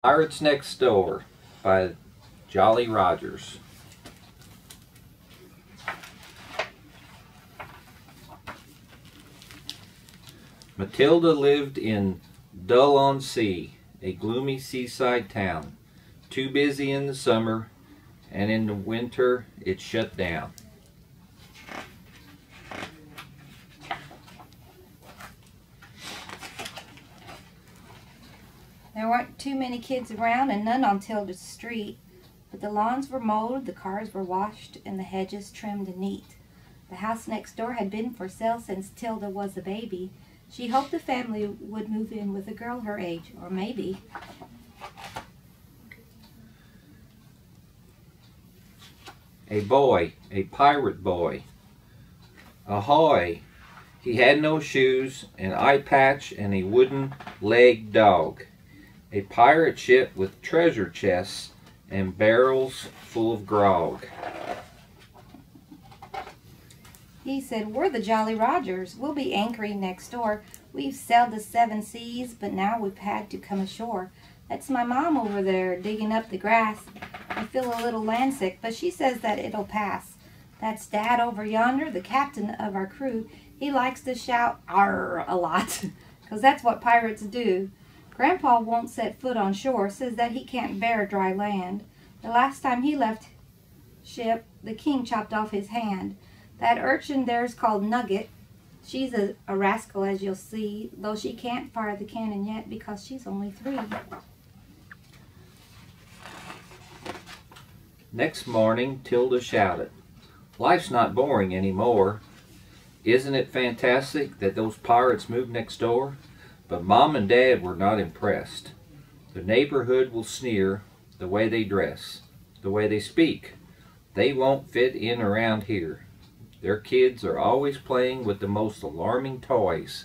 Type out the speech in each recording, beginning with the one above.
Pirates Next Door by Jolly Rogers. Matilda lived in Dull-on-Sea, a gloomy seaside town, too busy in the summer, and in the winter it shut down. There weren't too many kids around and none on Tilda's street, but the lawns were mowed, the cars were washed, and the hedges trimmed and neat. The house next door had been for sale since Tilda was a baby. She hoped the family would move in with a girl her age, or maybe. A boy, a pirate boy. Ahoy! He had no shoes, an eye patch, and a wooden-legged dog. A pirate ship with treasure chests and barrels full of grog. He said, "We're the Jolly Rogers. We'll be anchoring next door. We've sailed the 7 seas, but now we've had to come ashore. That's my mom over there digging up the grass. I feel a little landsick, but she says that it'll pass. That's Dad over yonder, the captain of our crew. He likes to shout 'arr' a lot, 'cause that's what pirates do. Grandpa won't set foot on shore, says that he can't bear dry land. The last time he left ship, the king chopped off his hand. That urchin there's called Nugget. She's a rascal, as you'll see, though she can't fire the cannon yet because she's only 3. Next morning, Tilda shouted, "Life's not boring anymore. Isn't it fantastic that those pirates moved next door?" But Mom and Dad were not impressed. The neighborhood will sneer, the way they dress, the way they speak. They won't fit in around here. Their kids are always playing with the most alarming toys.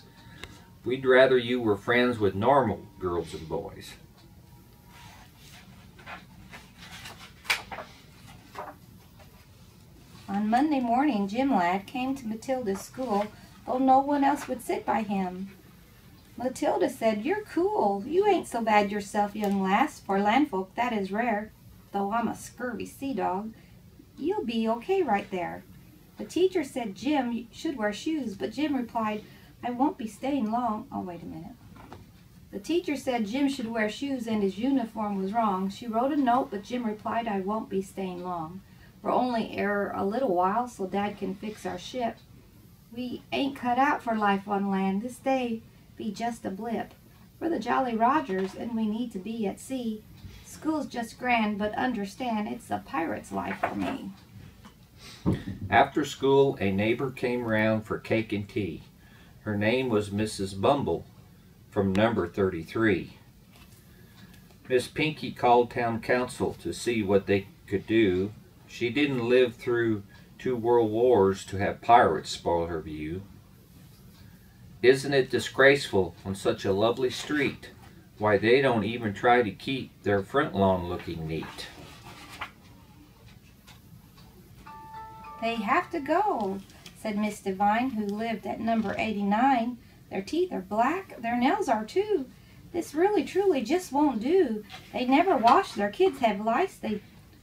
We'd rather you were friends with normal girls and boys. On Monday morning, Jim Ladd came to Matilda's school, though no one else would sit by him. Matilda said, "You're cool. You ain't so bad yourself, young lass. For landfolk, that is rare. Though I'm a scurvy sea dog, you'll be okay right there." The teacher said Jim should wear shoes, but Jim replied, "I won't be staying long." Oh, wait a minute. The teacher said Jim should wear shoes and his uniform was wrong. She wrote a note, but Jim replied, "I won't be staying long. We're only here a little while so Dad can fix our ship. We ain't cut out for life on land. This day be just a blip. We're the Jolly Rogers and we need to be at sea. School's just grand, but understand it's a pirate's life for me." After school, a neighbor came round for cake and tea. Her name was Mrs. Bumble, from number 33. Miss Pinky called town council to see what they could do. She didn't live through 2 world wars to have pirates spoil her view. "Isn't it disgraceful on such a lovely street? Why, they don't even try to keep their front lawn looking neat." "They have to go," said Miss Devine, who lived at number 89. "Their teeth are black, their nails are too. This really truly just won't do. They never wash, their kids have lice, they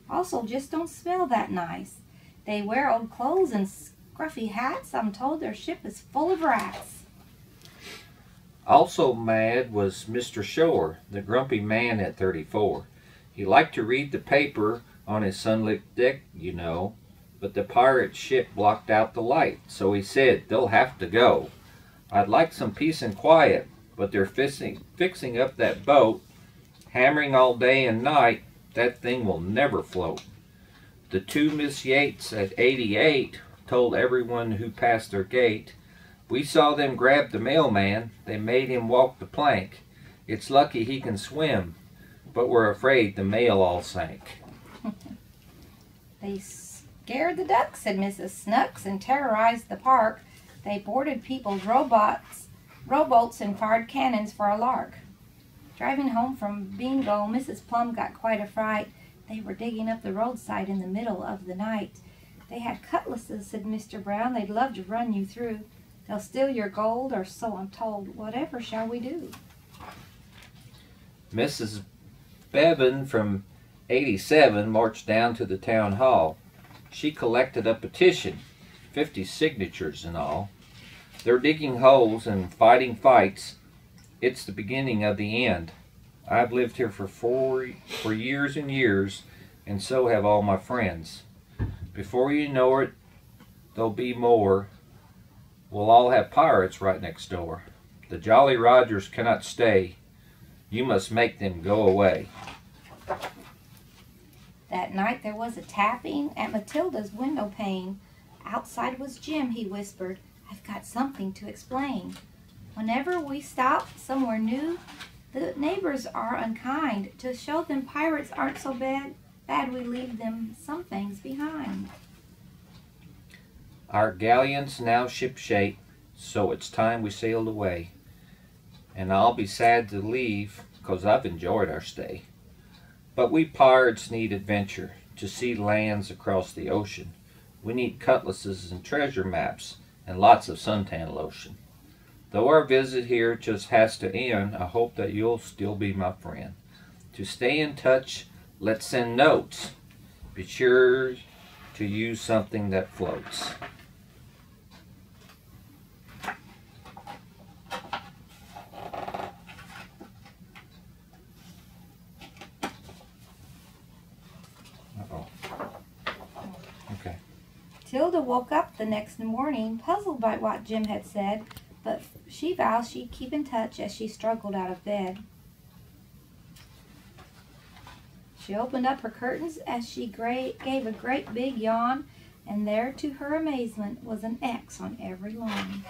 also just don't smell that nice. They wear old clothes and scruffy hats, I'm told their ship is full of rats." Also mad was Mr. Shore, the grumpy man at 34. He liked to read the paper on his sunlit deck, you know, but the pirate ship blocked out the light, so he said, "They'll have to go. I'd like some peace and quiet, but they're fixing up that boat, hammering all day and night. That thing will never float." The 2 Miss Yates at 88 told everyone who passed their gate, "We saw them grab the mailman. They made him walk the plank. It's lucky he can swim, but we're afraid the mail all sank." "They scared the ducks," said Mrs. Snooks, "and terrorized the park. They boarded people's rowboats and fired cannons for a lark." Driving home from bingo, Mrs. Plum got quite a fright. They were digging up the roadside in the middle of the night. "They had cutlasses," said Mr. Brown. "They'd love to run you through. They'll steal your gold, or so I'm told. Whatever shall we do?" Mrs. Bevan from 87 marched down to the town hall. She collected a petition, 50 signatures in all. They're digging holes and fighting fights. It's the beginning of the end. I've lived here for years and years, and so have all my friends. Before you know it, there'll be more. We'll all have pirates right next door. The Jolly Rogers cannot stay. You must make them go away. That night there was a tapping at Matilda's window pane. Outside was Jim, he whispered. I've got something to explain. Whenever we stop somewhere new, the neighbors are unkind. To show them pirates aren't so bad, we leave them some things behind. Our galleon's now shipshape, so it's time we sailed away. And I'll be sad to leave, 'cause I've enjoyed our stay. But we pirates need adventure, to see lands across the ocean. We need cutlasses and treasure maps, and lots of suntan lotion. Though our visit here just has to end, I hope that you'll still be my friend. To stay in touch, let's send notes. Be sure to use something that floats. Uh-oh. Okay. Tilda woke up the next morning, puzzled by what Jim had said, but she vowed she'd keep in touch as she struggled out of bed. She opened up her curtains as she gave a great big yawn, and there, to her amazement, was an X on every line.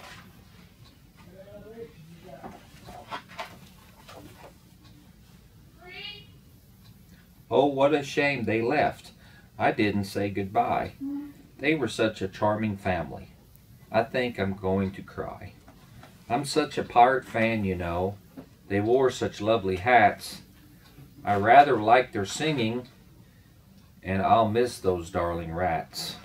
Oh, what a shame they left. I didn't say goodbye. They were such a charming family. I think I'm going to cry. I'm such a pirate fan, you know. They wore such lovely hats. I rather like their singing, and I'll miss those darling rats.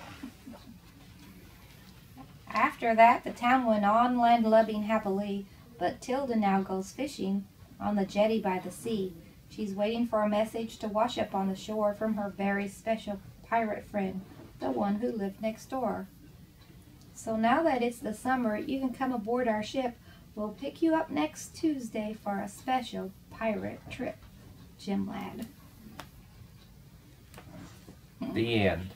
After that, the town went on land-lubbing happily, but Tilda now goes fishing on the jetty by the sea. She's waiting for a message to wash up on the shore from her very special pirate friend, the one who lived next door. So now that it's the summer, you can come aboard our ship. We'll pick you up next Tuesday for a special pirate trip. Jim Ladd. The end.